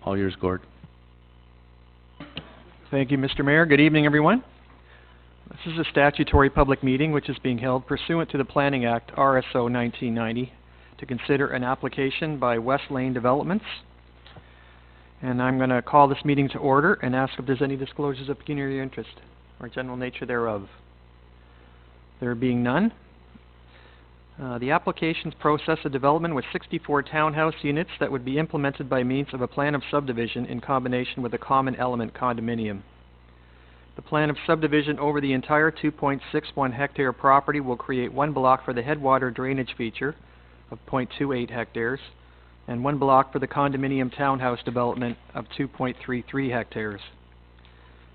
All yours, Gord. Thank you, Mr. Mayor. Good evening, everyone. This is a statutory public meeting which is being held pursuant to the Planning Act, RSO 1990, to consider an application by West Lane Developments. And I'm going to call this meeting to order and ask if there's any disclosures of pecuniary interest or general nature thereof. There being none, the applications process a development with 64 townhouse units that would be implemented by means of a plan of subdivision in combination with a common element condominium. The plan of subdivision over the entire 2.61 hectare property will create one block for the headwater drainage feature of 0.28 hectares and one block for the condominium townhouse development of 2.33 hectares.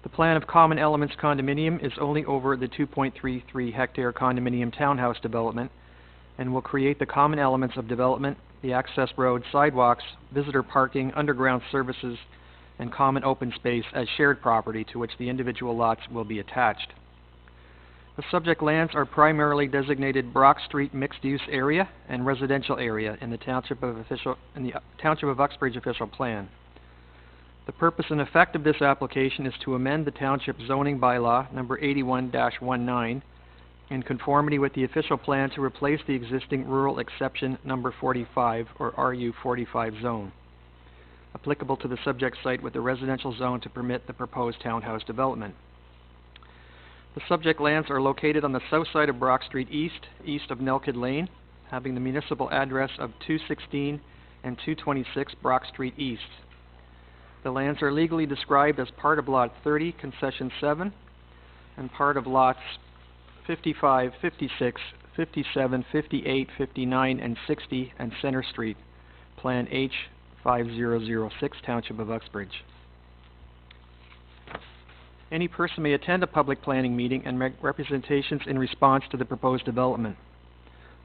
The plan of common elements condominium is only over the 2.33 hectare condominium townhouse development and will create the common elements of development, the access road, sidewalks, visitor parking, underground services, and common open space as shared property to which the individual lots will be attached. The subject lands are primarily designated Brock Street mixed-use area and residential area in the Township of Uxbridge official plan. The purpose and effect of this application is to amend the Township zoning bylaw number 81-19 in conformity with the official plan to replace the existing rural exception number 45 or RU 45 zone, applicable to the subject site with the residential zone to permit the proposed townhouse development. The subject lands are located on the south side of Brock Street east of Nelkid Lane, having the municipal address of 216 and 226 Brock Street East. The lands are legally described as part of Lot 30, Concession 7, and part of Lots 55, 56, 57, 58, 59, and 60, and Center Street, Plan H 5006, Township of Uxbridge. Any person may attend a public planning meeting and make representations in response to the proposed development.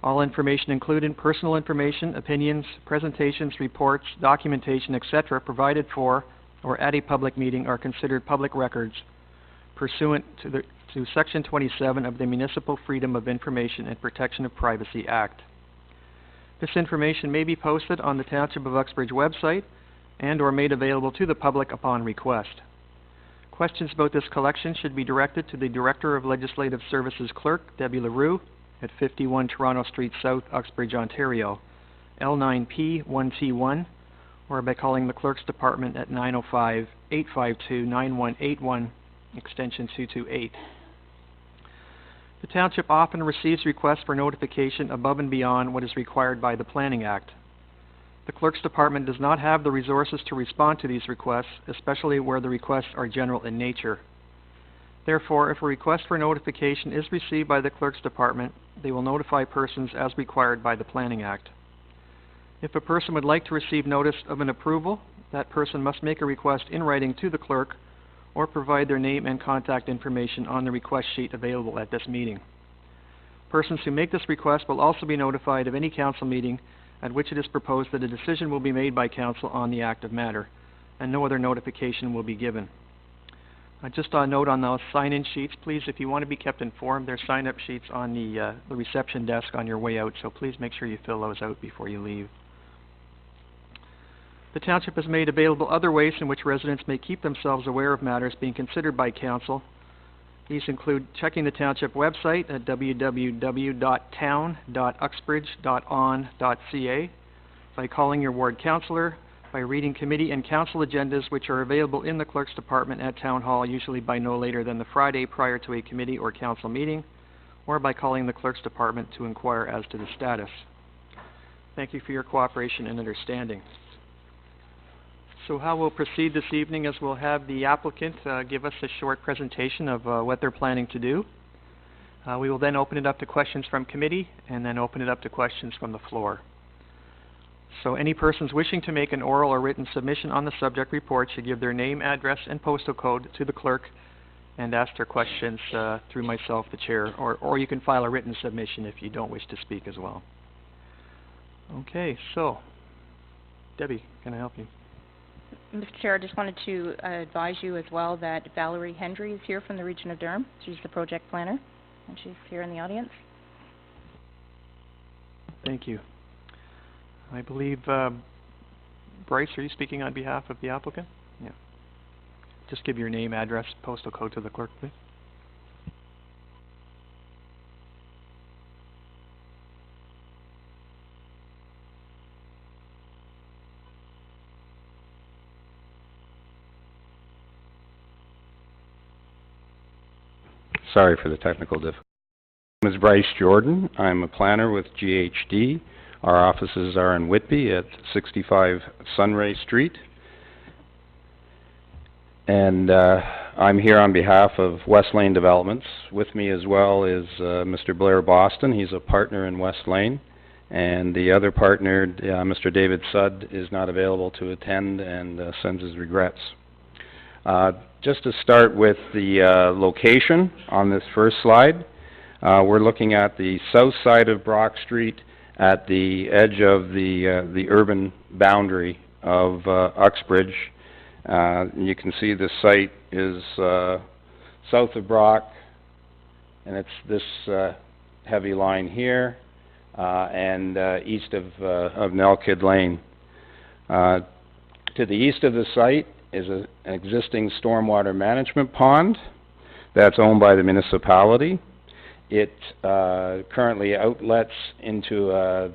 All information including personal information, opinions, presentations, reports, documentation, etc. provided for or at a public meeting are considered public records pursuant to Section 27 of the Municipal Freedom of Information and Protection of Privacy Act. This information may be posted on the Township of Uxbridge website and or made available to the public upon request. Questions about this collection should be directed to the Director of Legislative Services Clerk, Debbie LaRue, at 51 Toronto Street South, Uxbridge, Ontario, L9P1T1, or by calling the Clerk's Department at 905-852-9181, extension 228. The Township often receives requests for notification above and beyond what is required by the Planning Act. The Clerk's Department does not have the resources to respond to these requests, especially where the requests are general in nature. Therefore, if a request for notification is received by the Clerk's Department, they will notify persons as required by the Planning Act. If a person would like to receive notice of an approval, that person must make a request in writing to the Clerk or provide their name and contact information on the request sheet available at this meeting. Persons who make this request will also be notified of any council meeting at which it is proposed that a decision will be made by council on the active matter, and no other notification will be given. Just a note on those sign-in sheets, please, if you want to be kept informed, there's sign-up sheets on the reception desk on your way out, so please make sure you fill those out before you leave. The Township has made available other ways in which residents may keep themselves aware of matters being considered by Council. These include checking the Township website at www.town.uxbridge.on.ca, by calling your ward councillor, by reading committee and council agendas which are available in the Clerk's Department at Town Hall, usually by no later than the Friday prior to a committee or council meeting, or by calling the Clerk's Department to inquire as to the status. Thank you for your cooperation and understanding. So how we'll proceed this evening is we'll have the applicant give us a short presentation of what they're planning to do. We will then open it up to questions from committee and then open it up to questions from the floor. So any persons wishing to make an oral or written submission on the subject report should give their name, address, and postal code to the clerk and ask their questions through myself, the chair, or you can file a written submission if you don't wish to speak as well. Okay, so Debbie, can I help you? Mr. Chair, I just wanted to advise you as well that Valerie Hendry is here from the Region of Durham. She's the project planner, and she's here in the audience. Thank you. I believe Bryce, are you speaking on behalf of the applicant? Yeah. Just give your name, address, postal code to the clerk, please. Sorry for the technical difficulty. My name is Bryce Jordan. I'm a planner with GHD. Our offices are in Whitby at 65 Sunray Street. And I'm here on behalf of West Lane Developments. With me as well is Mr. Blair Boston. He's a partner in West Lane. And the other partner, Mr. David Sudd, is not available to attend and sends his regrets. Just to start with the location on this first slide, we're looking at the south side of Brock Street at the edge of the urban boundary of Uxbridge. You can see the site is south of Brock, and it's this heavy line here, and east of Nelkid Lane. To the east of the site is an existing stormwater management pond that's owned by the municipality. It currently outlets into a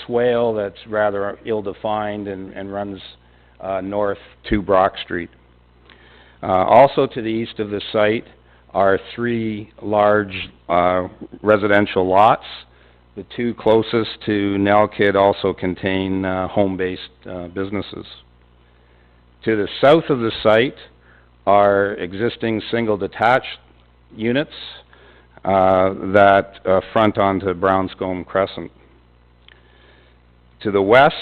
swale that's rather ill-defined and runs north to Brock Street. Also to the east of the site are three large residential lots. The two closest to Nelkid also contain home-based businesses. To the south of the site are existing single detached units that front onto Brownscombe Crescent. To the west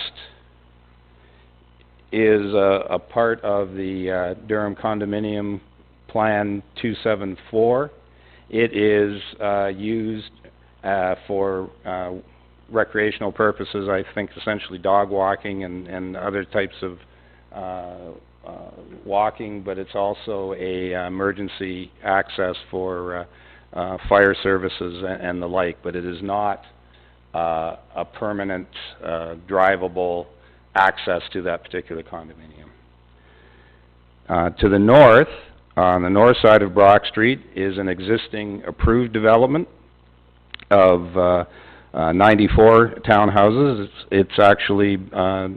is a part of the Durham Condominium Plan 274. It is used for recreational purposes, I think essentially dog walking and other types of walking, but it's also a emergency access for fire services and the like, but it is not a permanent drivable access to that particular condominium. To the north, on the north side of Brock Street, is an existing approved development of 94 townhouses. It's actually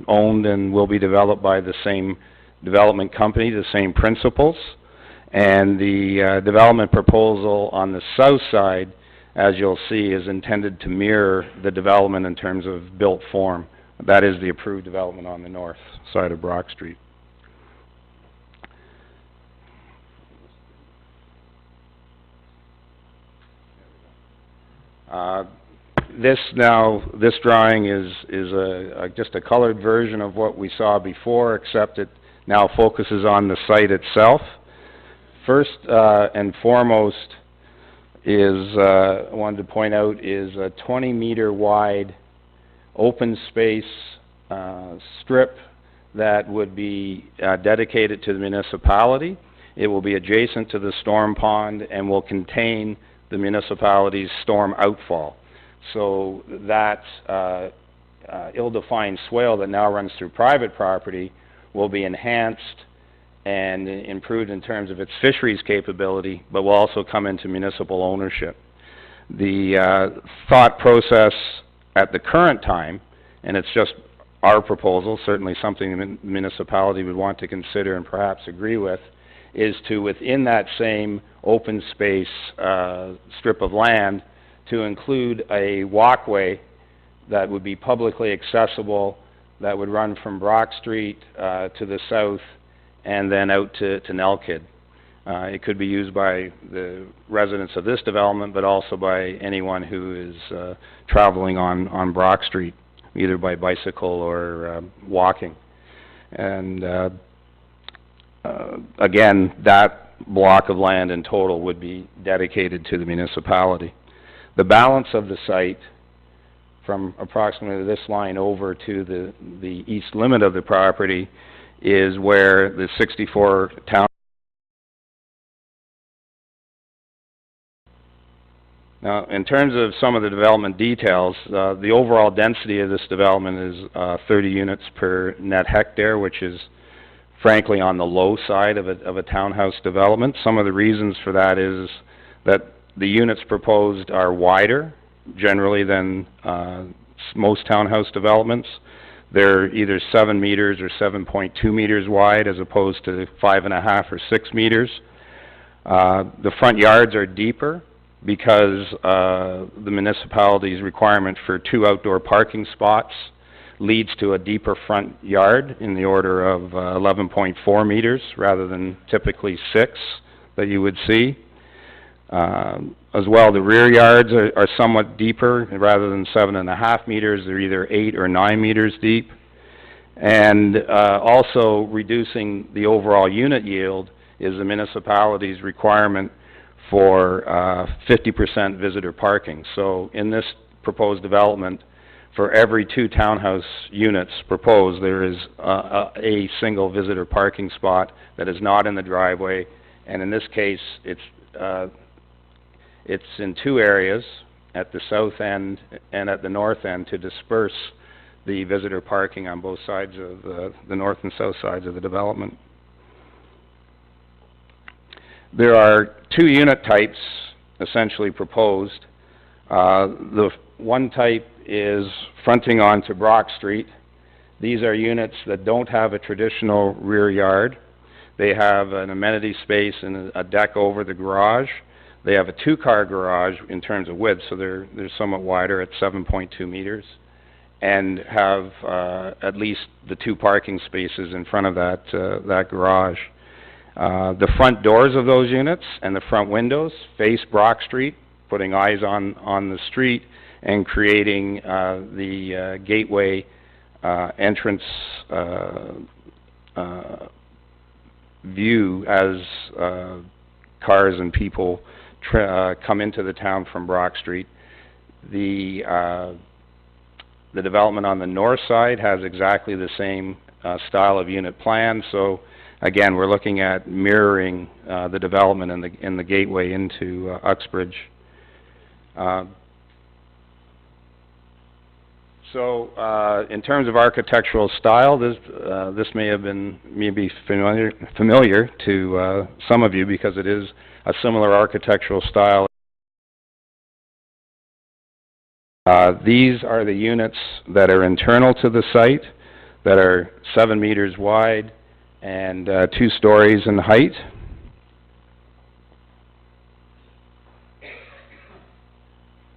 owned and will be developed by the same development company, the same principals. And the development proposal on the south side, as you'll see, is intended to mirror the development in terms of built form. That is the approved development on the north side of Brock Street. This drawing is just a colored version of what we saw before, except it now focuses on the site itself. First and foremost is, I wanted to point out, is a 20-meter wide open space strip that would be dedicated to the municipality. It will be adjacent to the storm pond and will contain the municipality's storm outfall. So that ill-defined swale that now runs through private property will be enhanced and improved in terms of its fisheries capability, but will also come into municipal ownership. The thought process at the current time, and it's just our proposal, certainly something the municipality would want to consider and perhaps agree with, is to, within that same open space strip of land, to include a walkway that would be publicly accessible, that would run from Brock Street to the south and then out to Nelkid. It could be used by the residents of this development, but also by anyone who is traveling on Brock Street, either by bicycle or walking. And again, that block of land in total would be dedicated to the municipality. The balance of the site, from approximately this line over to the east limit of the property, is where the 64 town Now, in terms of some of the development details, the overall density of this development is 30 units per net hectare, which is frankly on the low side of a townhouse development. Some of the reasons for that is that the units proposed are wider generally than most townhouse developments. They're either 7 meters or 7.2 meters wide as opposed to 5.5 or 6 meters. The front yards are deeper because the municipality's requirement for 2 outdoor parking spots leads to a deeper front yard in the order of 11.4 meters rather than typically 6 that you would see. As well, the rear yards are somewhat deeper. Rather than 7.5 meters, they're either 8 or 9 meters deep. And also reducing the overall unit yield is the municipality's requirement for 50% visitor parking. So in this proposed development, for every 2 townhouse units proposed, there is a single visitor parking spot that is not in the driveway. And in this case, it's in 2 areas, at the south end and at the north end, to disperse the visitor parking on both sides of the north and south sides of the development. There are 2 unit types essentially proposed. The one type is fronting onto Brock Street. These are units that don't have a traditional rear yard. They have an amenity space and a deck over the garage. They have a 2-car garage in terms of width, so they're somewhat wider at 7.2 meters, and have at least the 2 parking spaces in front of that garage. The front doors of those units and the front windows face Brock Street, putting eyes on the street and creating the gateway entrance view as cars and people come into the town from Brock Street. The development on the north side has exactly the same style of unit plan. So again, we're looking at mirroring the development in the gateway into Uxbridge. In terms of architectural style, this may be familiar to some of you because it is a similar architectural style. These are the units that are internal to the site, that are 7 meters wide and 2 stories in height.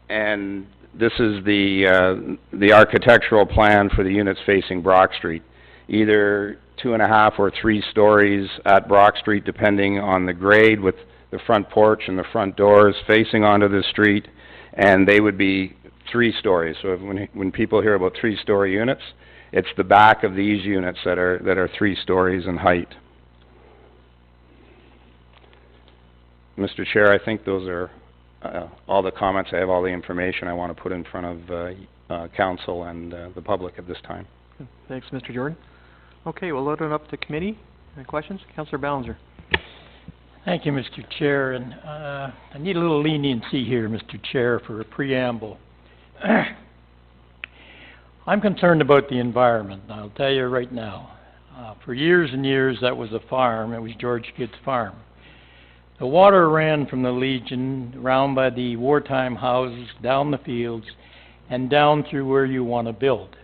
And this is the architectural plan for the units facing Brock Street. Either 2.5 or 3 stories at Brock Street, depending on the grade, with the front porch and the front doors facing onto the street, and they would be 3 stories. So when people hear about 3-story units, it's the back of these units that are 3 stories in height. Mr. Chair, I think those are all the comments. I have all the information I want to put in front of council and the public at this time. Thanks, Mr. Jordan. Okay, we'll load it up to committee. Any questions? Councillor Ballinger. Thank you, Mr. Chair, and I need a little leniency here, Mr. Chair, for a preamble. I'm concerned about the environment, and I'll tell you right now. For years and years, that was a farm. It was George Kidd's farm. The water ran from the Legion, around by the wartime houses, down the fields, and down through where you want to build.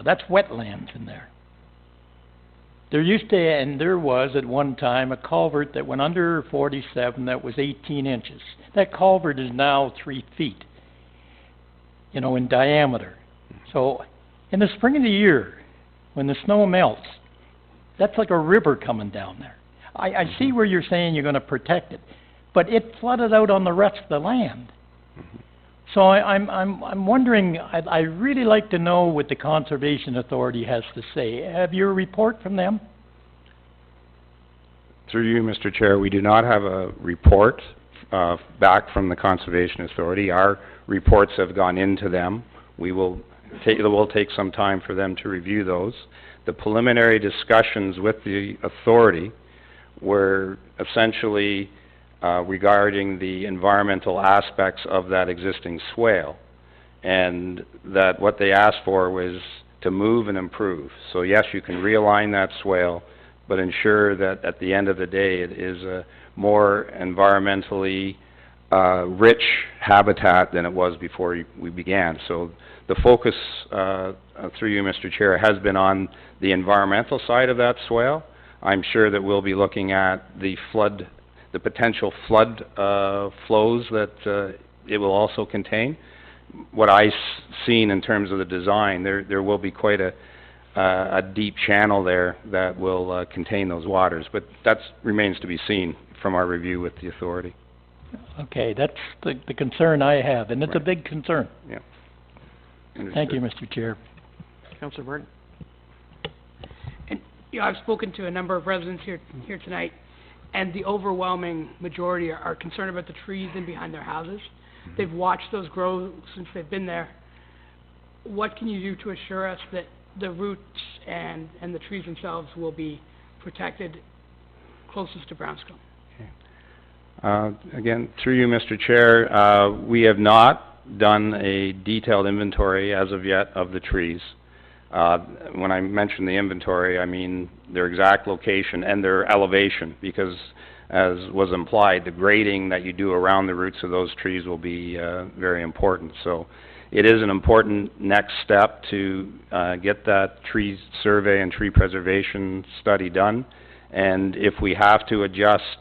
That's wetlands in there. There used to, and there was at one time, a culvert that went under 47 that was 18 inches. That culvert is now 3 feet, you know, in diameter. So in the spring of the year, when the snow melts, that's like a river coming down there. I see where you're saying you're going to protect it, but it flooded out on the rest of the land. So I'm wondering, I'd really like to know what the Conservation Authority has to say. Have you a report from them? Through you, Mr. Chair, we do not have a report back from the Conservation Authority. Our reports have gone into them. It will take some time for them to review those. The preliminary discussions with the authority were essentially regarding the environmental aspects of that existing swale. And that what they asked for was to move and improve. So yes, you can realign that swale, but ensure that at the end of the day it is a more environmentally rich habitat than it was before we began. So the focus, through you, Mr. Chair, has been on the environmental side of that swale. I'm sure that we'll be looking at the potential flood flows that it will also contain. What I've seen in terms of the design, there will be quite a deep channel there that will contain those waters, but that remains to be seen from our review with the authority. Okay, that's the concern I have, and it's a Right. big concern. Yeah. Thank you, Mr. Chair. Councillor Burton? And, you know, I've spoken to a number of residents here tonight, and the overwhelming majority are concerned about the trees in behind their houses. They've watched those grow since they've been there. What can you do to assure us that the roots and the trees themselves will be protected closest to Brownscombe? Again, through you, Mr. Chair, we have not done a detailed inventory as of yet of the trees. When I mention the inventory, I mean their exact location and their elevation, because as was implied, the grading that you do around the roots of those trees will be very important. So it is an important next step to get that tree survey and tree preservation study done. And if we have to adjust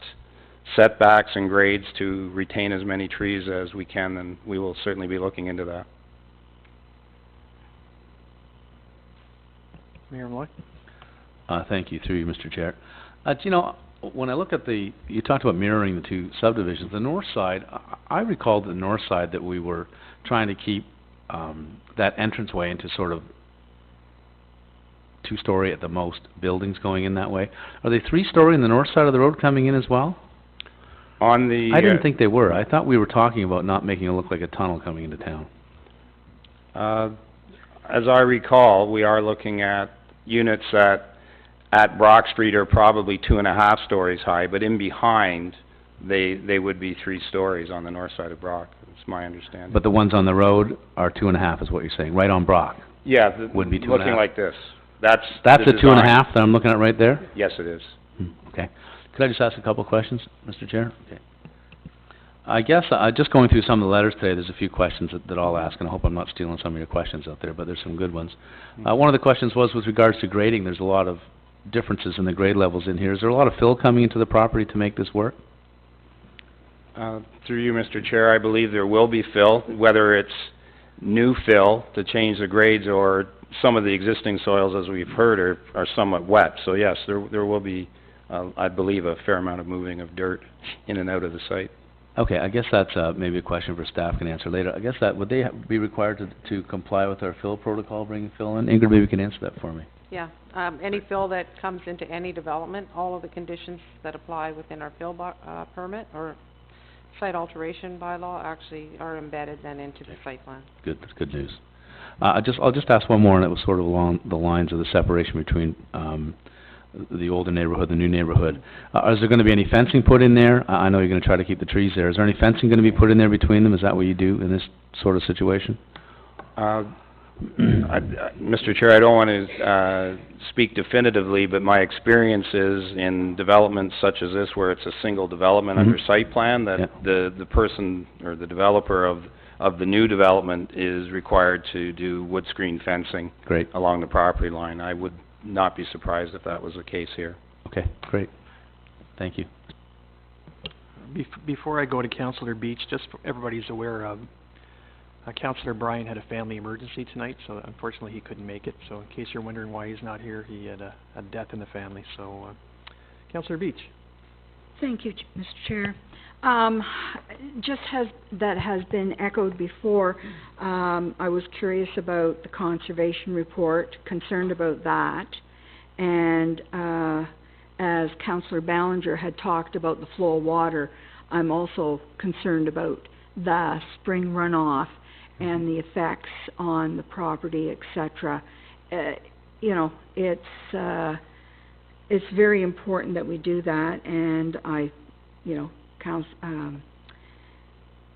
setbacks and grades to retain as many trees as we can, then we will certainly be looking into that. Mayor Malloy? Thank you, through you, Mr. Chair. You know, when I look at you talked about mirroring the two subdivisions. The north side, I recall the north side that we were trying to keep that entranceway into sort of two-story at the most buildings going in that way. Are they three-story on the north side of the road coming in as well? On the I didn't think they were. I thought we were talking about not making it look like a tunnel coming into town. as I recall, we are looking at units that at Brock Street are probably 2.5 stories high, but in behind, they would be 3 stories on the north side of Brock. That's my understanding. But the ones on the road are 2.5 is what you're saying, right on Brock? Yeah, would be 2.5. looking like this. That's That's the the 2.5 design. that I'm looking at right there? Yes, it is. Okay. Could I just ask a couple of questions, Mr. Chair? Okay. I guess, just going through some of the letters today, there's a few questions that I'll ask, and I hope I'm not stealing some of your questions out there, but there's some good ones. One of the questions was with regards to grading. There's a lot of differences in the grade levels in here. Is there a lot of fill coming into the property to make this work? Through you, Mr. Chair, I believe there will be fill, whether it's new fill to change the grades or some of the existing soils, as we've heard, are somewhat wet. So yes, there will be, I believe, a fair amount of moving of dirt in and out of the site. Okay, I guess that's maybe a question for staff can answer later. I guess that, would they be required to comply with our fill protocol, bringing fill in? Ingrid, maybe you can answer that for me. Yeah, any fill that comes into any development, all of the conditions that apply within our fill permit or site alteration bylaw actually are embedded then into the site plan. Good, that's good news. I'll just ask one more, and it was sort of along the lines of the separation between the older neighborhood and the new neighborhood. Is there going to be any fencing put in there? I know you're going to try to keep the trees there. Is there any fencing going to be put in there between them? Is that what you do in this sort of situation? Mr. Chair, I don't want to speak definitively, but my experience is in developments such as this, where it's a single development under site plan, that the person or the developer of the new development is required to do wood screen fencing along the property line. I would not be surprised if that was the case here. Okay, great. Thank you. Before I go to Councillor Beach, just so everybody's aware of, Councillor Bryan had a family emergency tonight, so unfortunately he couldn't make it. So in case you're wondering why he's not here, he had a death in the family. So, Councillor Beach. Thank you, Mr. Chair. That has been echoed before. I was curious about the conservation report, concerned about that. And as Councillor Ballinger had talked about the flow of water, I'm also concerned about the spring runoff and the effects on the property, etc. You know, it's very important that we do that, and I, you know,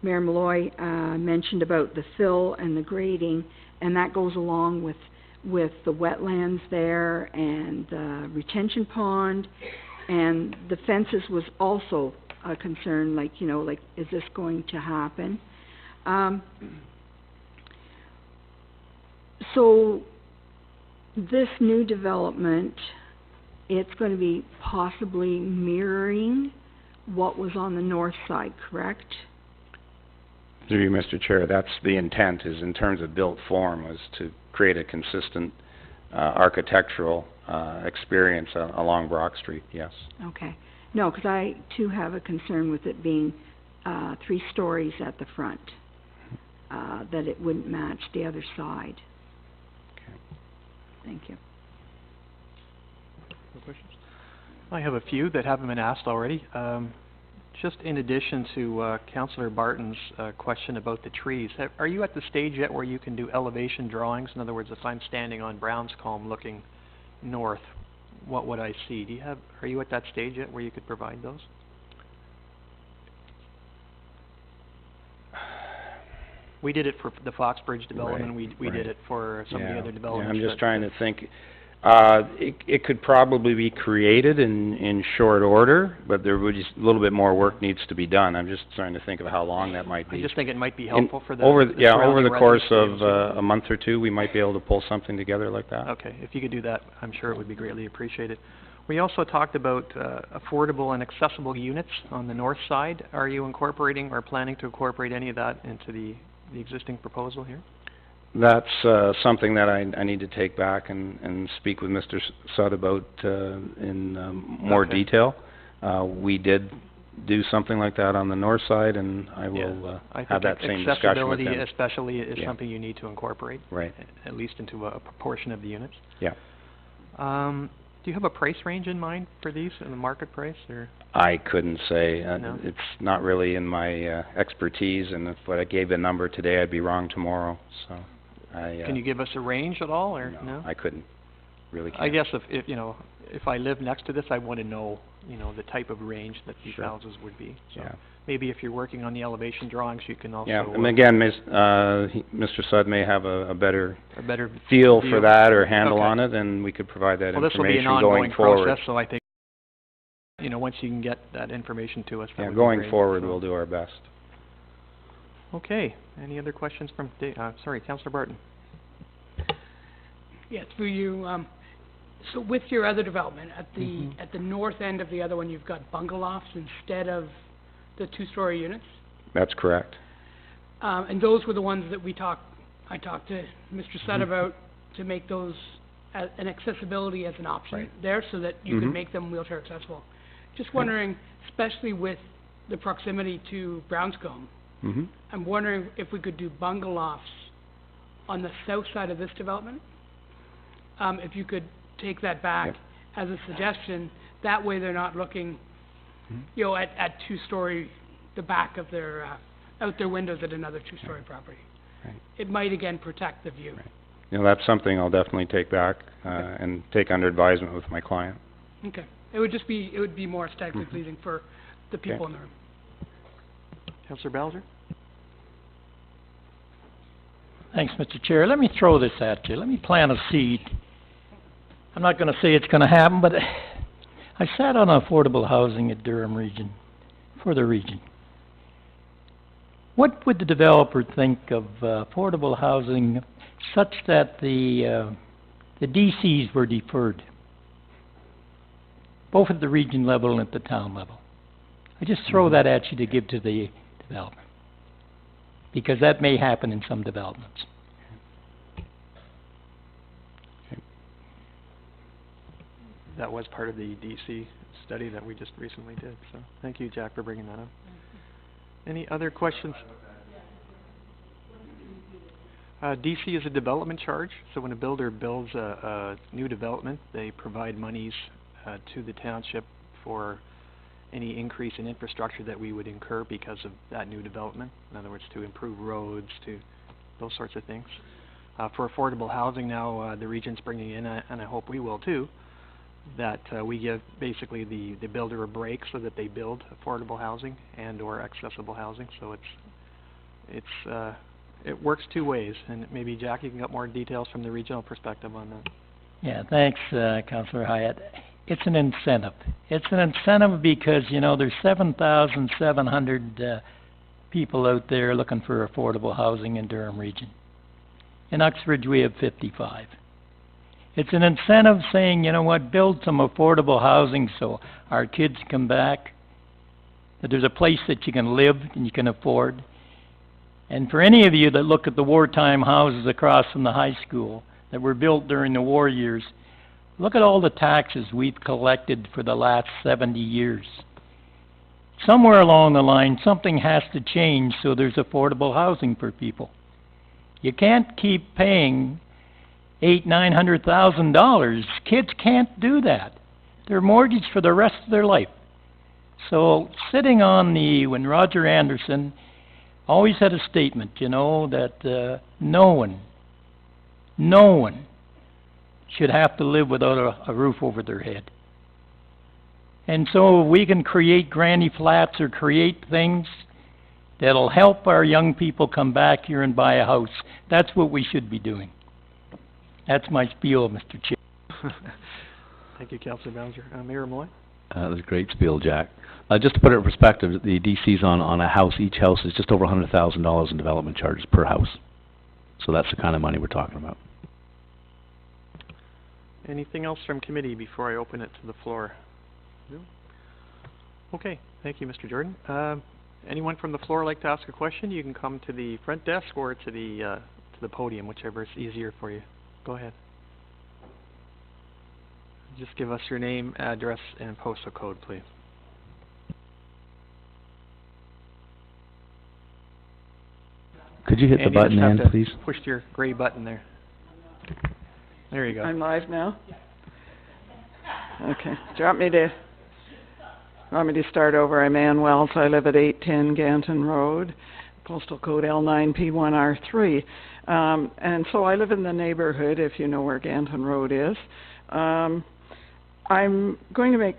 Mayor Malloy, mentioned about the fill and the grading, and that goes along with the wetlands there and the retention pond, and the fences was also a concern, like, you know, like, is this going to happen? So, this new development, it's going to be possibly mirroring what was on the north side, correct? Through you, Mr. Chair, that's the intent, is in terms of built form, was to create a consistent architectural experience along Brock Street, yes. Okay. No, because I too have a concern with it being 3 stories at the front, that it wouldn't match the other side. Okay. Thank you. More questions? I have a few that haven't been asked already. Just in addition to Councillor Barton's question about the trees, are you at the stage yet where you can do elevation drawings? In other words, if I'm standing on Brownscombe looking north, what would I see? Are you at that stage yet where you could provide those? We did it for the Foxbridge development. Right, we did it for some of the other developments. Yeah, I'm just trying to think. It could probably be created in short order, but there would just a little bit more work needs to be done. I'm just trying to think of how long that might be. I just think it might be helpful for the over surrounding the course residents of a month or two, we might be able to pull something together like that. Okay, if you could do that, I'm sure it would be greatly appreciated. We also talked about affordable and accessible units on the north side. Are you incorporating or planning to incorporate any of that into the existing proposal here? That's something that I need to take back and speak with Mr. Sudd about in more Okay. detail. We did do something like that on the north side, and I will have that same discussion with accessibility them. especially is Yeah. something you need to incorporate, Right. at least into a proportion of the units. Yeah. Do you have a price range in mind for these, in the market price, or? I couldn't say. No? It's not really in my expertise, and if I gave a number today, I'd be wrong tomorrow, so I... Can you give us a range at all, or no? I couldn't. Really can't. I guess if you know, if I live next to this, I want to know, you know, the type of range that these Sure. houses would be. So Yeah. maybe if you're working on the elevation drawings, you can also... Yeah, and again, Mr. Sudd may have a better a better feel view. for that or handle Okay. on it, and we could provide that Well, this will be an information going ongoing forward. process, so I think, you know, once you can get that information to us, that Yeah, would be going great. forward, So- we'll do our best. Okay, any other questions from sorry, Councillor Barton? Yeah, through you, so with your other development, at the, Mhm. at the north end of the other one, you've got bungalows instead of the 2-story units? That's correct. And those were the ones that I talked to Mr. Sudd Mhm. about, to make those an accessibility as an option Right. there, so that you could Mhm. make them wheelchair accessible. Just Okay. wondering, especially with the proximity to Brownscombe, Mm-hmm. I'm wondering if we could do bungalows on the south side of this development. If you could take that back Yep. as a suggestion, that way they're not looking, Mhm. you know, at 2-story, the back of their, out their windows at another 2-story property. Right. It might again protect the view. Right. You know, that's something I'll definitely take back, Okay. and take under advisement with my client. Okay. It would be more aesthetically Mhm. pleasing for the people in the room. Councillor Balzer? Thanks, Mr. Chair. Let me throw this at you. Let me plant a seed. I'm not gonna say it's gonna happen, but I sat on affordable housing at Durham Region, for the region. What would the developer think of affordable housing such that the DCs were deferred, both at the region level and at the town level? I just throw that at you to give to the developer, because that may happen in some developments. That was part of the DC study that we just recently did, so thank you, Jack, for bringing that up. Any other questions? DC is a development charge, so when a builder builds a new development, they provide monies to the township for any increase in infrastructure that we would incur because of that new development. In other words, to improve roads, to those sorts of things. For affordable housing now, the region's bringing in, and I hope we will too, that we give basically the builder a break so that they build affordable housing and or accessible housing. So it works two ways, and maybe Jackie can get more details from the regional perspective on that. Yeah, thanks, Councillor Hyatt. It's an incentive. It's an incentive because, you know, there's 7,700 people out there looking for affordable housing in Durham Region. In Uxbridge, we have 55. It's an incentive saying, you know what, build some affordable housing so our kids come back, that there's a place that you can live and you can afford. And for any of you that look at the wartime houses across from the high school that were built during the war years, look at all the taxes we've collected for the last 70 years. Somewhere along the line, something has to change so there's affordable housing for people. You can't keep paying $800,000-900,000. Kids can't do that. They're mortgaged for the rest of their life. So sitting on when Roger Anderson always had a statement, you know, that no one should have to live without a roof over their head. And so we can create granny flats or create things that'll help our young people come back here and buy a house. That's what we should be doing. That's my spiel, Mr. Chair. Thank you, Councillor Ballinger. Mayor Malloy? That was a great spiel, Jack. Just to put it in perspective, the DC's on a house, each house is just over $100,000 in development charges per house. So that's the kind of money we're talking about. Anything else from committee before I open it to the floor? No? Okay, thank you, Mr. Jordan. Anyone from the floor like to ask a question? You can come to the front desk or to the podium, whichever is easier for you. Go ahead. Just give us your name, address, and postal code, please. Could you hit the Andy, button, just have Ann, to please? push your gray button there. There you go. I'm live now? Okay. Do you want me to start over? I'm Ann Wells. I live at 810 Ganton Road, postal code L9P1R3. And so I live in the neighborhood, if you know where Ganton Road is. I'm going to make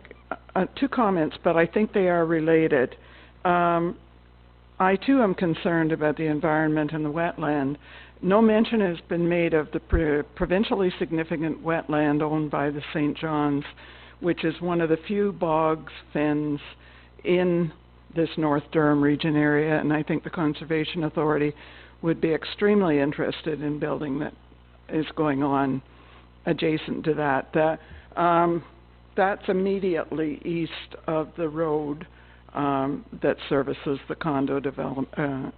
two comments, but I think they are related. I too am concerned about the environment and the wetland. No mention has been made of the provincially significant wetland owned by the St. John's, which is one of the few bogs, fens in this North Durham region area, and I think the Conservation Authority would be extremely interested in building that is going on adjacent to that. That's immediately east of the road that services the condo development.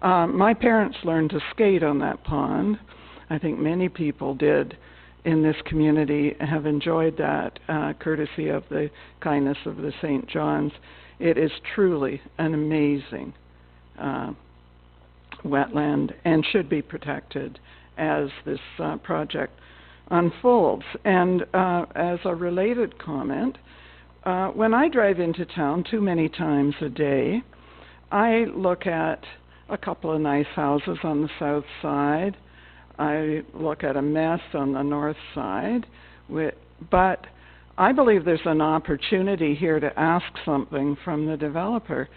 My parents learned to skate on that pond. I think many people did in this community have enjoyed that, courtesy of the kindness of the St. John's. It is truly an amazing wetland and should be protected as this project unfolds. And as a related comment, when I drive into town too many times a day, I look at a couple of nice houses on the south side. I look at a mess on the north side. But I believe there's an opportunity here to ask something from the developer.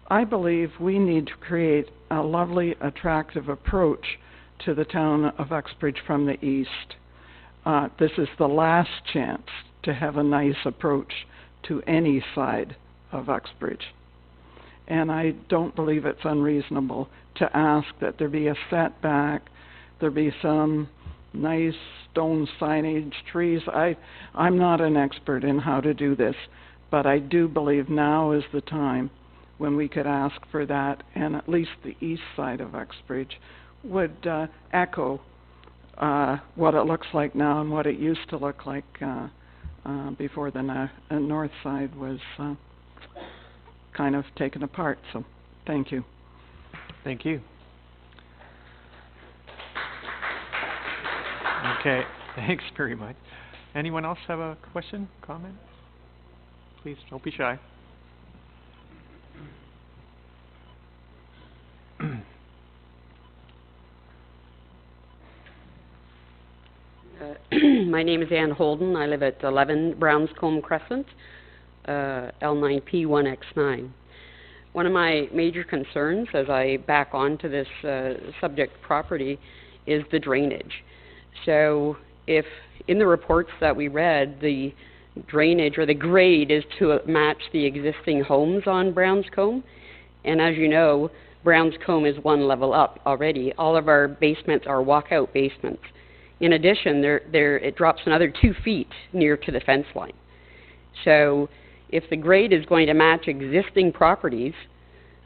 I believe we need to create a lovely, attractive approach to the town of Uxbridge from the east. This is the last chance to have a nice approach to any side of Uxbridge. And I don't believe it's unreasonable to ask that there be a setback, there be some nice stone signage, trees. I'm not an expert in how to do this, but I do believe now is the time when we could ask for that, and at least the east side of Uxbridge would echo what it looks like now and what it used to look like before the north side was kind of taken apart. So, thank you. Thank you. Okay, thanks very much. Anyone else have a question, comment? Please, don't be shy. My name is Ann Holden. I live at 11 Brownscombe Crescent, L9P1X9. One of my major concerns as I back onto this subject property is the drainage. So if in the reports that we read, the drainage or the grade is to match the existing homes on Brownscombe, and as you know, Brownscombe is one level up already. All of our basements are walkout basements. In addition, it drops another 2 feet near to the fence line. So if the grade is going to match existing properties,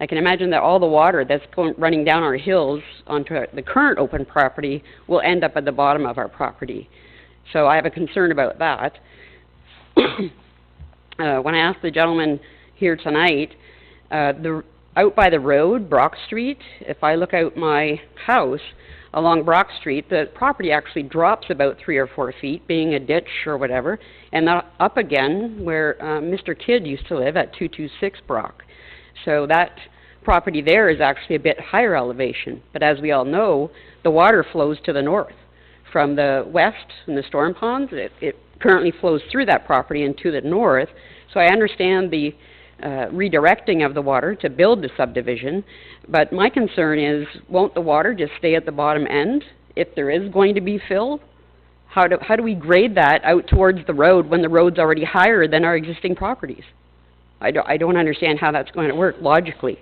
I can imagine that all the water that's running down our hills onto the current open property will end up at the bottom of our property. So I have a concern about that. When I asked the gentleman here tonight, out by the road, Brock Street, if I look out my house along Brock Street, the property actually drops about 3 or 4 feet, being a ditch or whatever, and up again where Mr. Kidd used to live at 226 Brock. So that property there is actually a bit higher elevation, but as we all know, the water flows to the north. From the west, in the storm ponds, it currently flows through that property and to the north, so I understand the redirecting of the water to build the subdivision, but my concern is, won't the water just stay at the bottom end if there is going to be fill? How do we grade that out towards the road when the road's already higher than our existing properties? I don't understand how that's going to work logically.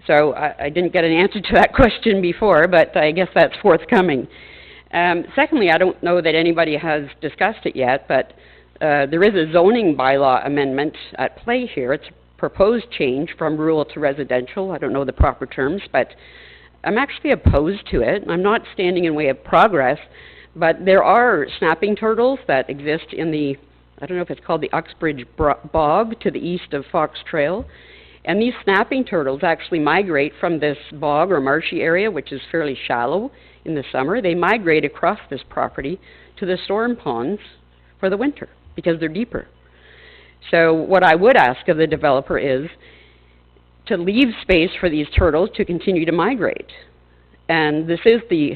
So I didn't get an answer to that question before, but I guess that's forthcoming. Secondly, I don't know that anybody has discussed it yet, but there is a zoning bylaw amendment at play here. It's a proposed change from rural to residential. I don't know the proper terms, but I'm actually opposed to it. I'm not standing in way of progress, but there are snapping turtles that exist in the, I don't know if it's called the Uxbridge Bog to the east of Fox Trail. And these snapping turtles actually migrate from this bog or marshy area, which is fairly shallow in the summer. They migrate across this property to the storm ponds for the winter, because they're deeper. So what I would ask of the developer is to leave space for these turtles to continue to migrate. And this is the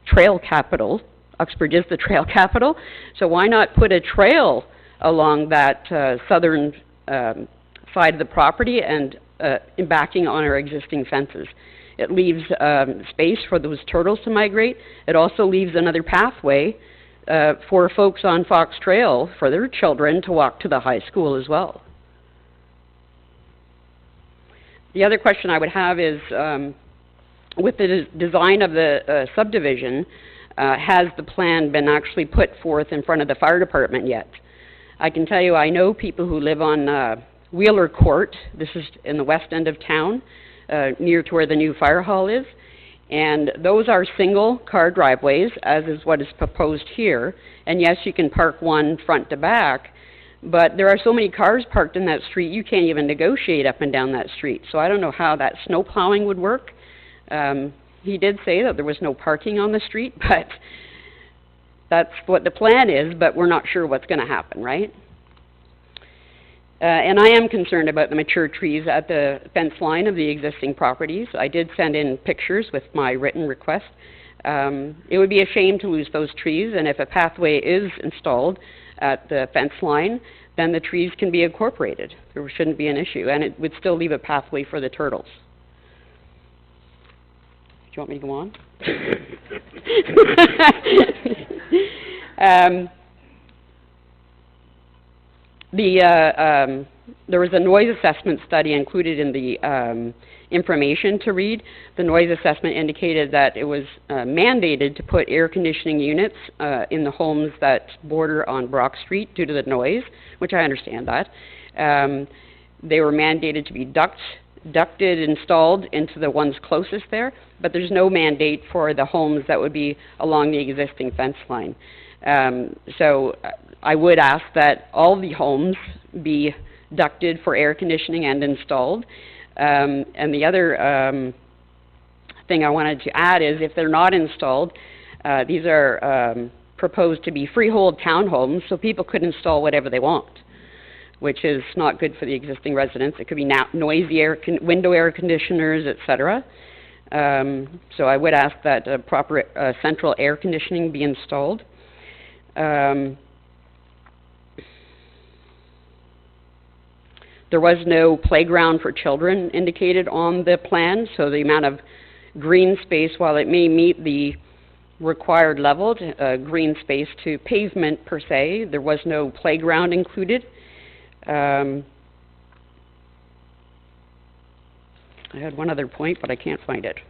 trail capital. Uxbridge is the trail capital. So why not put a trail along that southern side of the property and backing on our existing fences? It leaves space for those turtles to migrate. It also leaves another pathway for folks on Fox Trail, for their children to walk to the high school as well. The other question I would have is, with the design of the subdivision, has the plan been actually put forth in front of the fire department yet? I can tell you I know people who live on Wheeler Court. This is in the west end of town, near to where the new fire hall is. And those are single car driveways, as is what is proposed here. And yes, you can park one front to back, but there are so many cars parked in that street, you can't even negotiate up and down that street. So I don't know how that snow plowing would work. He did say that there was no parking on the street, but that's what the plan is, but we're not sure what's going to happen, right? And I am concerned about the mature trees at the fence line of the existing properties. I did send in pictures with my written request. It would be a shame to lose those trees, and if a pathway is installed at the fence line, then the trees can be incorporated. There shouldn't be an issue, and it would still leave a pathway for the turtles. Do you want me to go on? There was a noise assessment study included in the information to read. The noise assessment indicated that it was mandated to put air conditioning units in the homes that border on Brock Street due to the noise, which I understand that. They were mandated to be ducted, installed into the ones closest there, but there's no mandate for the homes that would be along the existing fence line. So I would ask that all the homes be ducted for air conditioning and installed. And the other thing I wanted to add is if they're not installed, these are proposed to be freehold townhomes, so people could install whatever they want, which is not good for the existing residents. It could be noisy window air conditioners, etc. So I would ask that proper central air conditioning be installed. There was no playground for children indicated on the plan, so the amount of green space, while it may meet the required level, green space to pavement per se, there was no playground included. I had one other point, but I can't find it.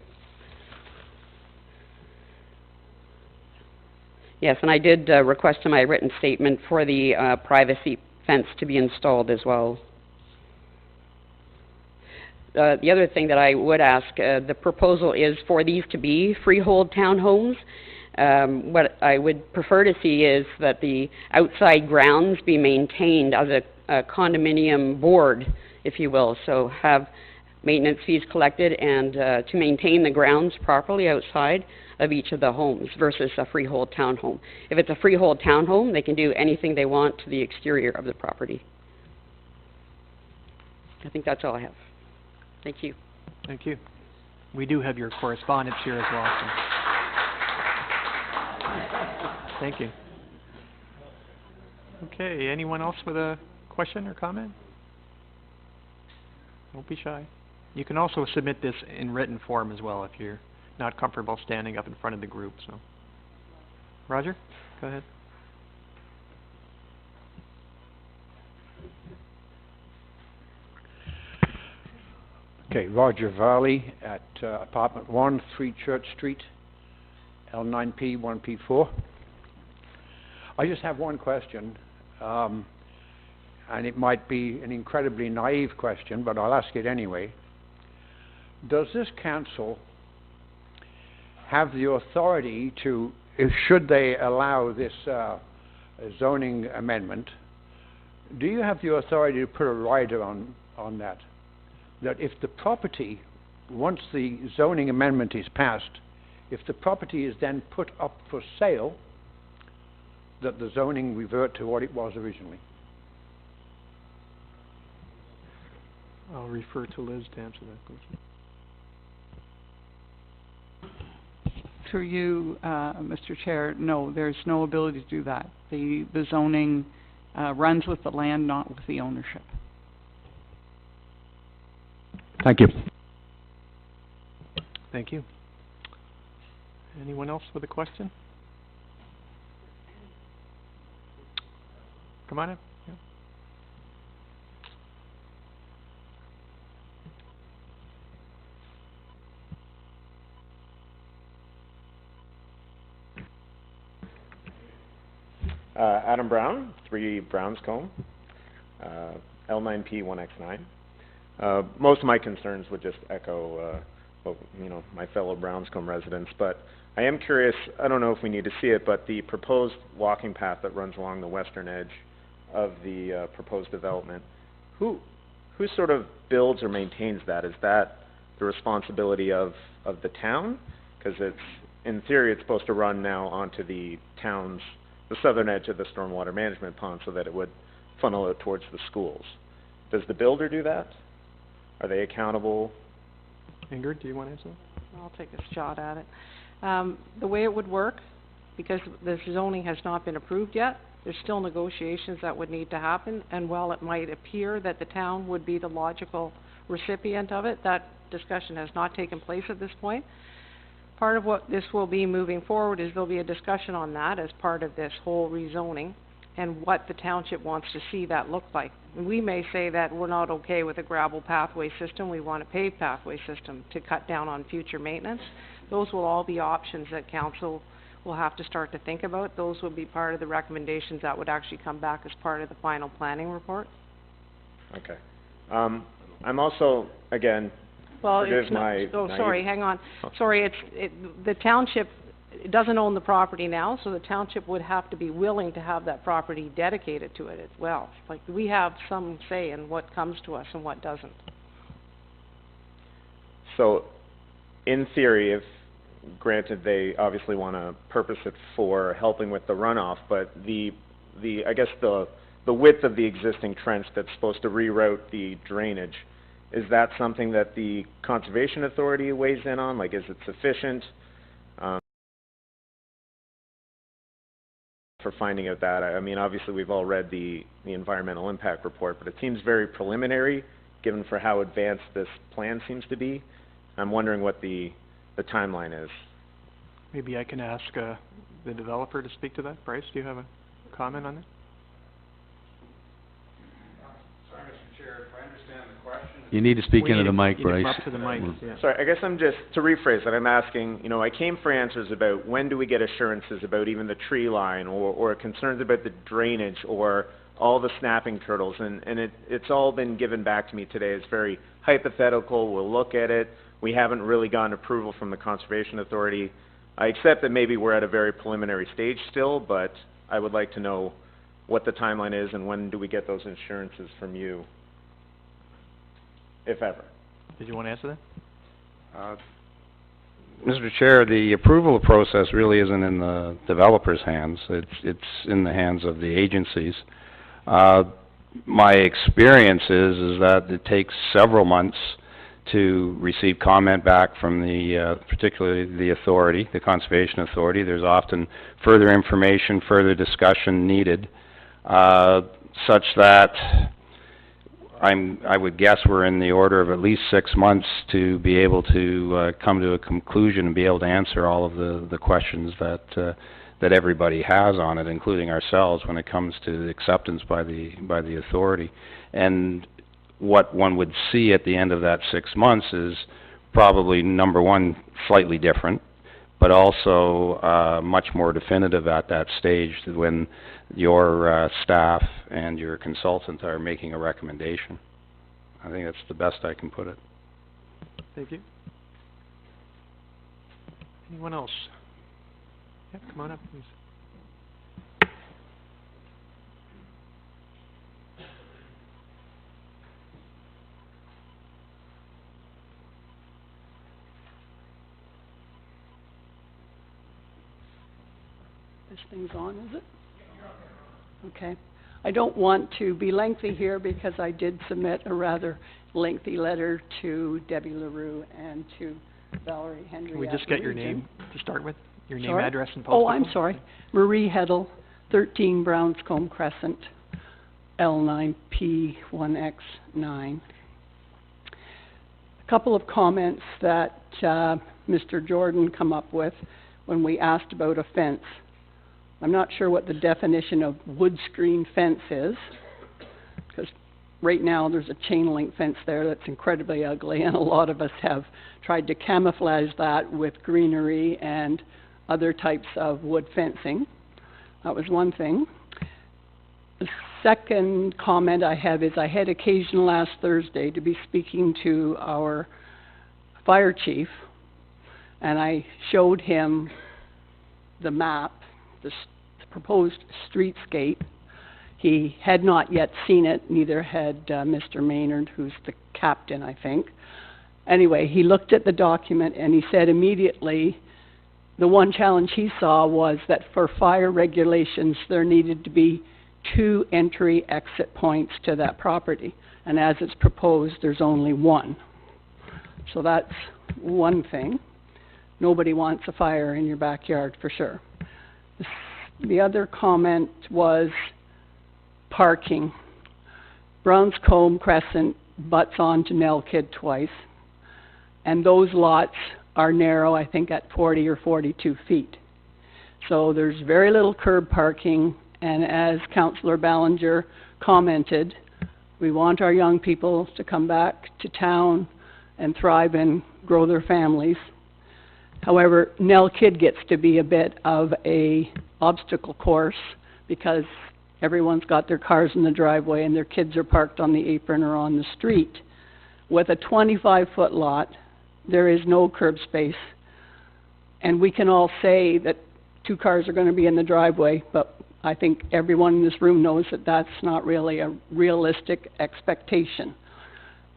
Yes, and I did request in my written statement for the privacy fence to be installed as well. The other thing that I would ask, the proposal is for these to be freehold townhomes. What I would prefer to see is that the outside grounds be maintained as a condominium board, if you will, so have maintenance fees collected and to maintain the grounds properly outside of each of the homes versus a freehold townhome. If it's a freehold townhome, they can do anything they want to the exterior of the property. I think that's all I have. Thank you. Thank you. We do have your correspondence here as well, so. Thank you. Okay, anyone else with a question or comment? Don't be shy. You can also submit this in written form as well if you're not comfortable standing up in front of the group, so. Roger, go ahead. Okay, Roger Varley at apartment 1, 3 Church Street, L9P 1P4. I just have one question, and it might be an incredibly naive question, but I'll ask it anyway. Does this council have the authority to, should they allow this zoning amendment, do you have the authority to put a rider on that? That if the property, once the zoning amendment is passed, if the property is then put up for sale, that the zoning revert to what it was originally? I'll refer to Liz to answer that question. Through you, Mr. Chair, no, there's no ability to do that. The zoning runs with the land, not with the ownership. Thank you. Thank you. Anyone else with a question? Come on in. Yeah. Adam Brown, 3 Brownscombe, L9P 1X9. Most of my concerns would just echo, my fellow Brownscombe residents, but I am curious, I don't know if we need to see it, but the proposed walking path that runs along the western edge of the proposed development, who sort of builds or maintains that? Is that the responsibility of the town? Because it's, in theory, it's supposed to run now onto the southern edge of the stormwater management pond so that it would funnel it towards the schools. Does the builder do that? Are they accountable? Ingrid, do you want to answer? I'll take a shot at it. The way it would work, because the zoning has not been approved yet, there's still negotiations that would need to happen, and while it might appear that the town would be the logical recipient of it, that discussion has not taken place at this point. Part of what this will be moving forward is there'll be a discussion on that as part of this whole rezoning and what the township wants to see that look like. And we may say that we're not okay with a gravel pathway system, we want a paved pathway system to cut down on future maintenance. Those will all be options that council will have to start to think about. Those will be part of the recommendations that would actually come back as part of the final planning report. Okay. I'm also, again, well, forgive my sorry, hang on. Sorry, the township doesn't own the property now, so the township would have to be willing to have that property dedicated to it as well. Like, we have some say in what comes to us and what doesn't. So, in theory, if granted they obviously want to purpose it for helping with the runoff, but I guess the width of the existing trench that's supposed to reroute the drainage, is that something that the Conservation Authority weighs in on? Like, is it sufficient? for finding out that. I mean, obviously, we've all read the environmental impact report, but it seems very preliminary, given for how advanced this plan seems to be. I'm wondering what the timeline is. Maybe I can ask, the developer to speak to that. Bryce, do you have a comment on that? Sorry, Mr. Chair, if I understand the question. You need to speak into the mic, You need to Bryce. come up to the mic, yeah. Sorry, I guess I'm just, to rephrase that, I'm asking, you know, I came for answers about when do we get assurances about even the tree line, or concerns about the drainage, or all the snapping turtles, and it's all been given back to me today. It's very hypothetical, we'll look at it, we haven't really gotten approval from the Conservation Authority. I accept that maybe we're at a very preliminary stage still, but I would like to know what the timeline is and when do we get those assurances from you, if ever. Did you want to answer that? Mr. Chair, the approval process really isn't in the developer's hands. It's in the hands of the agencies. My experience is that it takes several months to receive comment back from the, particularly the authority, the Conservation Authority. There's often further information, further discussion needed, such that I would guess we're in the order of at least 6 months to be able to come to a conclusion and be able to answer all of the questions that everybody has on it, including ourselves, when it comes to the acceptance by the authority. And what one would see at the end of that 6 months is probably, number one, slightly different, but also much more definitive at that stage when your staff and your consultant are making a recommendation. I think that's the best I can put it. Thank you. Anyone else? Yeah, come on up, please. This thing's on, is it? Okay. I don't want to be lengthy here because I did submit a rather lengthy letter to Debbie LaRue and to Valerie Hendry. Can we just get your name to start with? Your name, Sorry? address, and postal Oh, I'm code? sorry. Marie Heddle, 13 Brownscombe Crescent, L9P1X9. A couple of comments that Mr. Jordan come up with when we asked about a fence. I'm not sure what the definition of wood screen fence is, because right now there's a chain link fence there that's incredibly ugly, and a lot of us have tried to camouflage that with greenery and other types of wood fencing. That was one thing. The second comment I have is I had occasion last Thursday to be speaking to our fire chief, and I showed him the map, the proposed streetscape. He had not yet seen it, neither had Mr. Maynard, who's the captain, I think. Anyway, he looked at the document and he said immediately the one challenge he saw was that for fire regulations there needed to be 2 entry-exit points to that property, and as it's proposed there's only 1. So that's one thing. Nobody wants a fire in your backyard for sure. The other comment was parking. Brownscombe Crescent butts on to Nelkid twice, and those lots are narrow, I think at 40 or 42 feet. So there's very little curb parking, and as Councillor Ballinger commented, we want our young people to come back to town and thrive and grow their families. However, Nelkid gets to be a bit of a obstacle course because everyone's got their cars in the driveway and their kids are parked on the apron or on the street. With a 25-foot lot, there is no curb space, and we can all say that 2 cars are going to be in the driveway, but I think everyone in this room knows that that's not really a realistic expectation.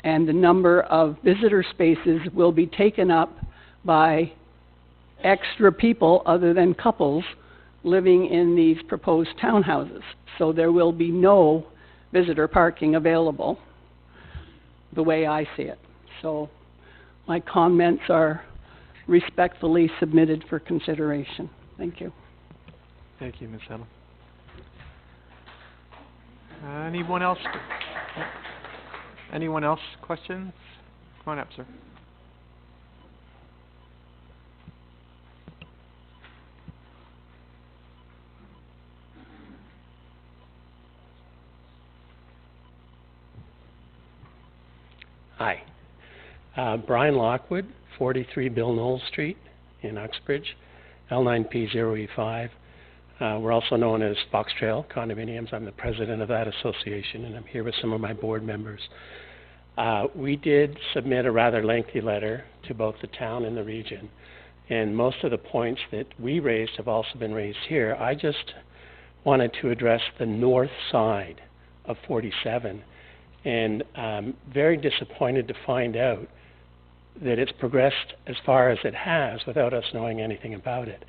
And the number of visitor spaces will be taken up by extra people other than couples living in these proposed townhouses. So there will be no visitor parking available, the way I see it. So my comments are respectfully submitted for consideration. Thank you. Thank you, Ms. Heddle. Anyone else? Anyone else? Questions? Come on up, sir. Hi. Brian Lockwood, 43 Bill Knowles Street in Uxbridge, L9P0E5. We're also known as Fox Trail Condominiums. I'm the president of that association, and I'm here with some of my board members. We did submit a rather lengthy letter to both the town and the region, and most of the points that we raised have also been raised here. I just wanted to address the north side of 47, and I'm very disappointed to find out that it's progressed as far as it has without us knowing anything about it.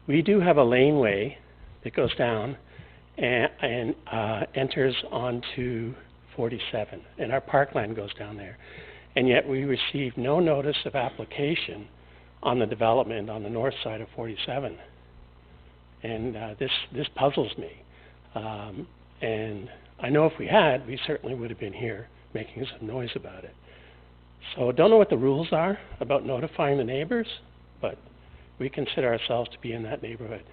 We do have a laneway that goes down and enters onto 47, and our parkland goes down there. And yet we received no notice of application on the development on the north side of 47. And this puzzles me. And I know if we had, we certainly would have been here making some noise about it. So don't know what the rules are about notifying the neighbors, but we consider ourselves to be in that neighborhood.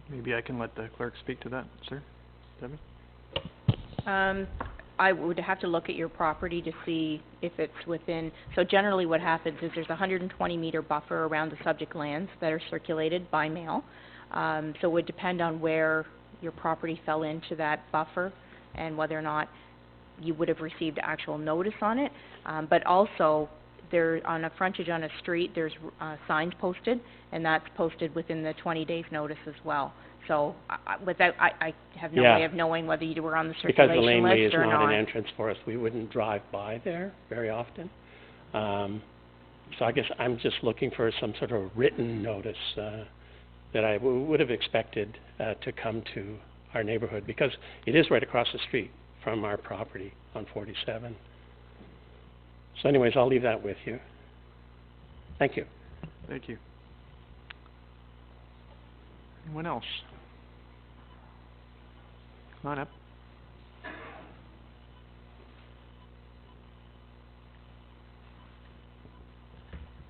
Maybe I can let the clerk speak to that, sir. Debbie? I would have to look at your property to see if it's within, so generally what happens is there's a 120-meter buffer around the subject lands that are circulated by mail. So it would depend on where your property fell into that buffer and whether or not you would have received actual notice on it. But also, there on a frontage on a street, there's signs posted, and that's posted within the 20 days notice as well. So I have no way of knowing whether you were on the circulation list or not. Because the laneway is not an entrance for us, we wouldn't drive by there very often. So I guess I'm just looking for some sort of written notice that I would have expected to come to our neighborhood, because it is right across the street from our property on 47. So anyways, I'll leave that with you. Thank you. Thank you. Anyone else? Come on up.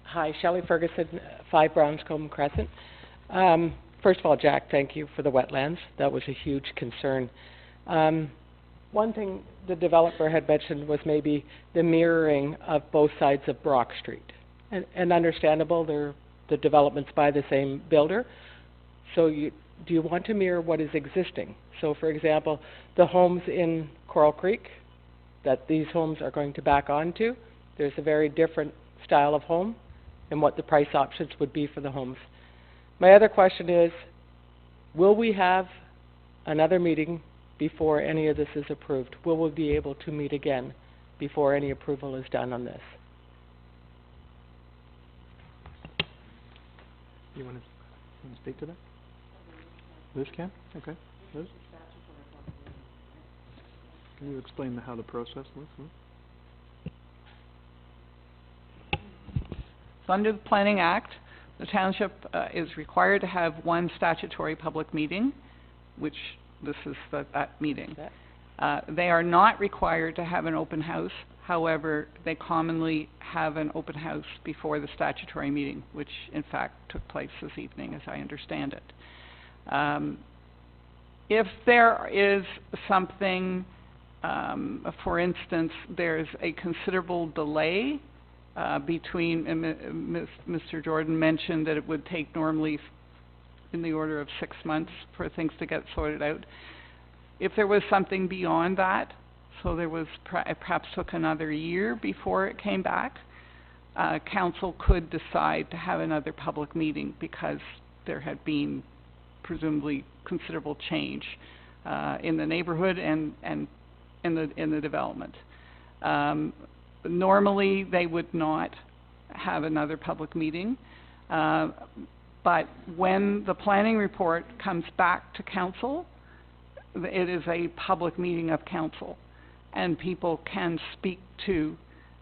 Hi, Shelley Ferguson, 5 Brownscombe Crescent. First of all, Jack, thank you for the wetlands. That was a huge concern. One thing the developer had mentioned was maybe the mirroring of both sides of Brock Street. And understandable, they're the developments by the same builder. So do you want to mirror what is existing? So for example, the homes in Coral Creek that these homes are going to back onto, there's a very different style of home and what the price options would be for the homes. My other question is, will we have another meeting before any of this is approved? Will we be able to meet again before any approval is done on this? You want to speak to that? Liz can? Okay. Liz? Can you explain how the process works? So under the Planning Act, the township is required to have one statutory public meeting, which this is that meeting. They are not required to have an open house. However, they commonly have an open house before the statutory meeting, which in fact took place this evening, as I understand it. If there is something, for instance, there's a considerable delay between, Mr. Jordan mentioned that it would take normally in the order of 6 months for things to get sorted out. If there was something beyond that, so there was perhaps took another year before it came back, council could decide to have another public meeting because there had been presumably considerable change in the neighborhood and in the development. Normally, they would not have another public meeting, but when the planning report comes back to council, it is a public meeting of council, and people can speak to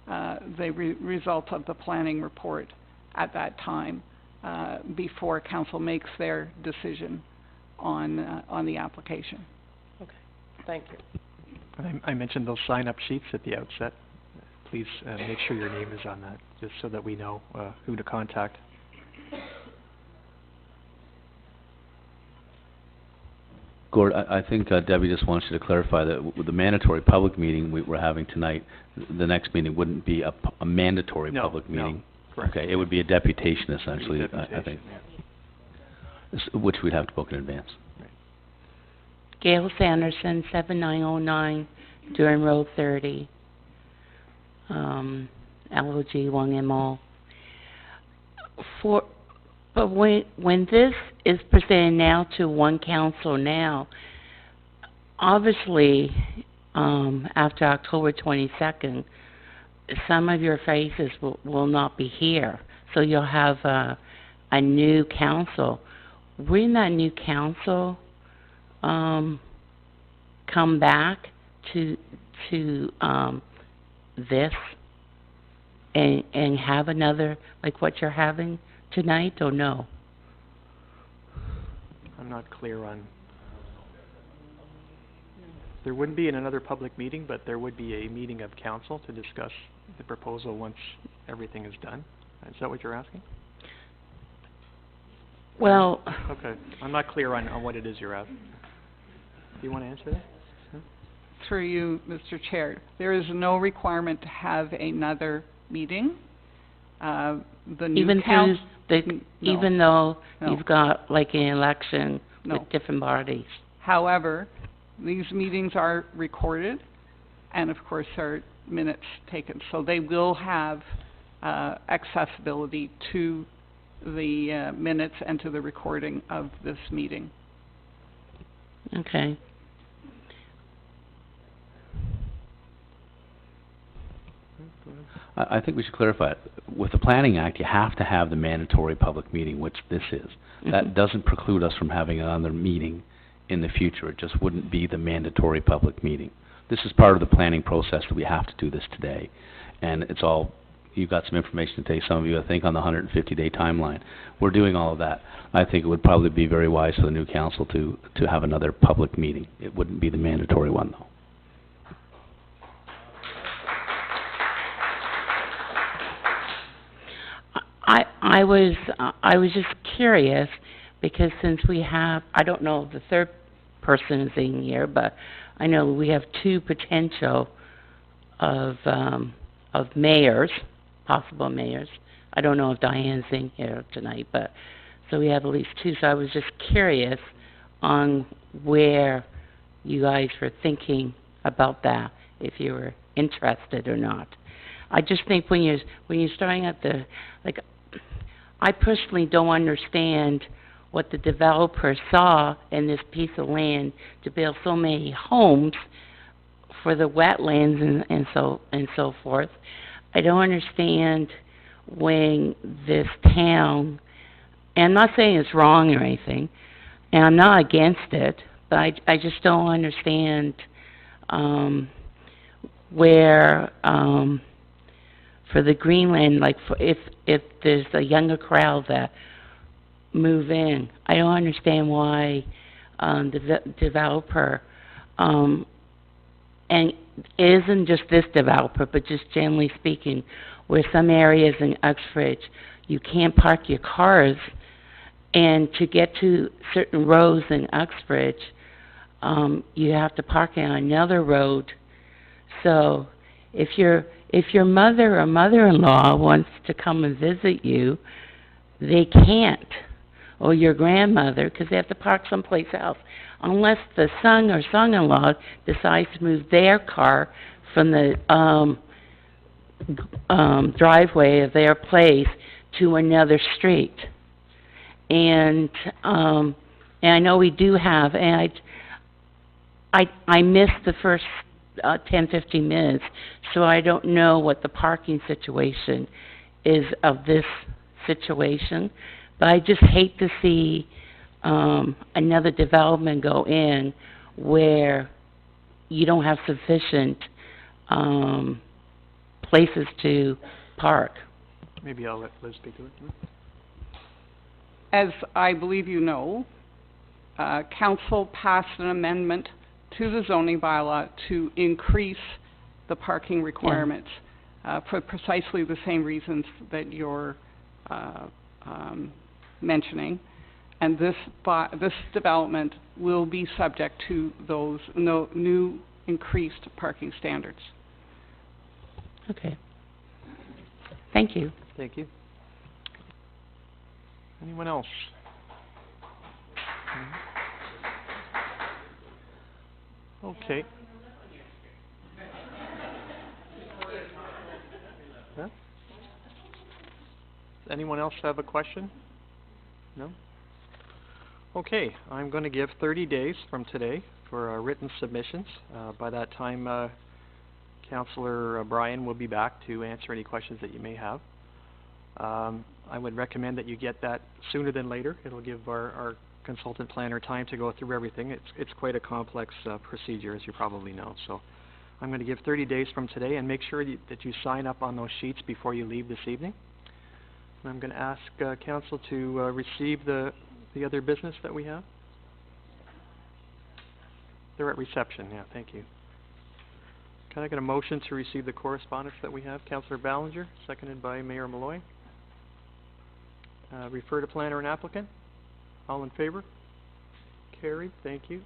the result of the planning report at that time before council makes their decision on the application. Okay, thank you. I mentioned those sign-up sheets at the outset. Please, make sure your name is on that, just so that we know, who to contact. Gord, I think Debbie just wants you to clarify that with the mandatory public meeting we're having tonight, the next meeting wouldn't be a mandatory public meeting. No, correct. Okay, it would be a deputation essentially, I Deputation, think, yeah. which we'd have to book in advance. Gail Sanderson, 7909 Durham Road 30, LOG 1MO. But when this is presented now to one council now, obviously, after October 22nd, some of your faces will not be here. So you'll have a new council. Will that new council come back to this and have another, like what you're having tonight, or no? I'm not clear on... There wouldn't be another public meeting, but there would be a meeting of council to discuss the proposal once everything is done. Is that what you're asking? Well... Okay, I'm not clear on what it is you're asking. Do you want to answer that? Through you, Mr. Chair, there is no requirement to have another meeting. The new Even council... even though No. you've got like an election No. with different bodies. However, these meetings are recorded, and of course are minutes taken, so they will have accessibility to the minutes and to the recording of this meeting. Okay. I think we should clarify it. With the Planning Act, you have to have the mandatory public meeting, which this is. That doesn't preclude us from having another meeting in the future. It just wouldn't be the mandatory public meeting. This is part of the planning process that we have to do this today. And it's all, you've got some information today, some of you, I think, on the 150-day timeline. We're doing all of that. I think it would probably be very wise for the new council to have another public meeting. It wouldn't be the mandatory one, though. I was just curious because since we have, I don't know if the third person is in here, but I know we have two potential of mayors, possible mayors. I don't know if Diane's in here tonight, but so we have at least two. So I was just curious on where you guys were thinking about that, if you were interested or not. I just think when you're starting at the, like, I personally don't understand what the developer saw in this piece of land to build so many homes for the wetlands and so forth. I don't understand when this town, and I'm not saying it's wrong or anything, and I'm not against it, but I just don't understand where for the Greenland, like if there's a younger crowd that move in, I don't understand why the developer, and it isn't just this developer, but just generally speaking, where some areas in Uxbridge you can't park your cars, and to get to certain roads in Uxbridge, you have to park on another road. So if your mother or mother-in-law wants to come and visit you, they can't, or your grandmother, because they have to park someplace else, unless the son or son-in-law decides to move their car from the driveway of their place to another street. And I know we do have, and I missed the first 10, 15 minutes, so I don't know what the parking situation is of this situation, but I just hate to see another development go in where you don't have sufficient places to park. Maybe I'll let Liz speak to it. As I believe you know, council passed an amendment to the zoning bylaw to increase the parking requirements, for precisely the same reasons that you're, mentioning. And this development will be subject to those new increased parking standards. Okay. Thank you. Thank you. Anyone else? Okay. Huh? Does anyone else have a question? No? Okay, I'm going to give 30 days from today for written submissions. By that time, Councillor Bryan will be back to answer any questions that you may have. I would recommend that you get that sooner than later. It'll give our consultant planner time to go through everything. It's quite a complex procedure, as you probably know. So I'm going to give 30 days from today, and make sure that you sign up on those sheets before you leave this evening. And I'm going to ask Council to receive the other business that we have. They're at reception, yeah, thank you. Can I get a motion to receive the correspondence that we have? Councillor Ballinger, seconded by Mayor Malloy. Refer to planner and applicant. All in favor? Carried, thank you.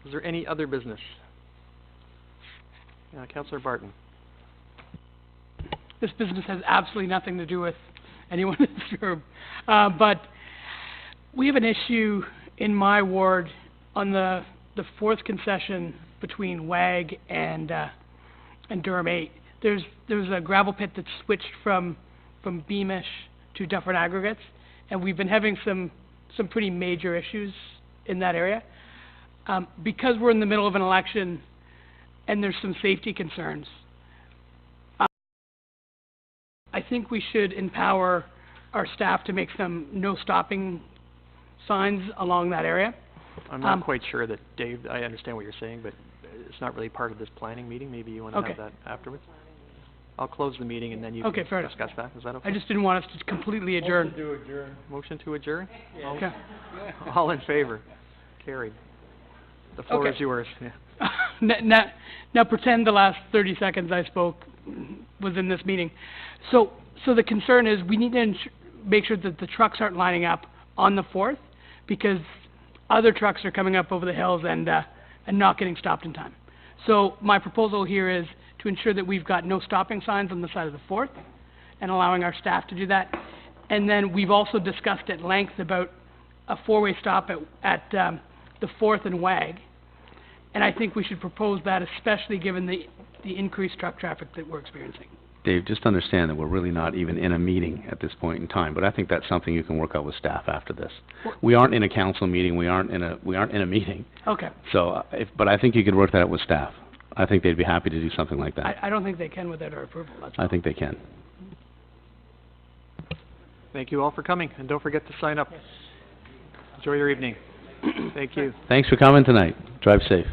Is there any other business? Councillor Barton. This business has absolutely nothing to do with anyone in this room. But we have an issue in my ward on the fourth concession between WAG and Durham 8. There's a gravel pit that's switched from Beamish to Dufferin Aggregates, and we've been having some pretty major issues in that area. Because we're in the middle of an election and there's some safety concerns, I think we should empower our staff to make some no stopping signs along that area. I'm not quite sure that, Dave, I understand what you're saying, but it's not really part of this planning meeting. Maybe you want to have that afterwards? I'll close the meeting and then you can discuss that. Is that okay? I just didn't want us to completely adjourn. Motion to adjourn. Motion to adjourn? Yeah. Okay. All in favor? Carried. The floor is yours. Yeah. Now pretend the last 30 seconds I spoke was in this meeting. So the concern is we need to make sure that the trucks aren't lining up on the 4th, because other trucks are coming up over the hills and not getting stopped in time. So my proposal here is to ensure that we've got no stopping signs on the side of the 4th and allowing our staff to do that. And then we've also discussed at length about a 4-way stop at the 4th and WAG. And I think we should propose that, especially given the increased truck traffic that we're experiencing. Dave, just understand that we're really not even in a meeting at this point in time, but I think that's something you can work out with staff after this. We aren't in a council meeting, we aren't in a meeting. Okay. So, but I think you could work that out with staff. I think they'd be happy to do something like that. I don't think they can without our approval. I think they can. Thank you all for coming, and don't forget to sign up. Enjoy your evening. Thank you. Thanks for coming tonight. Drive safe.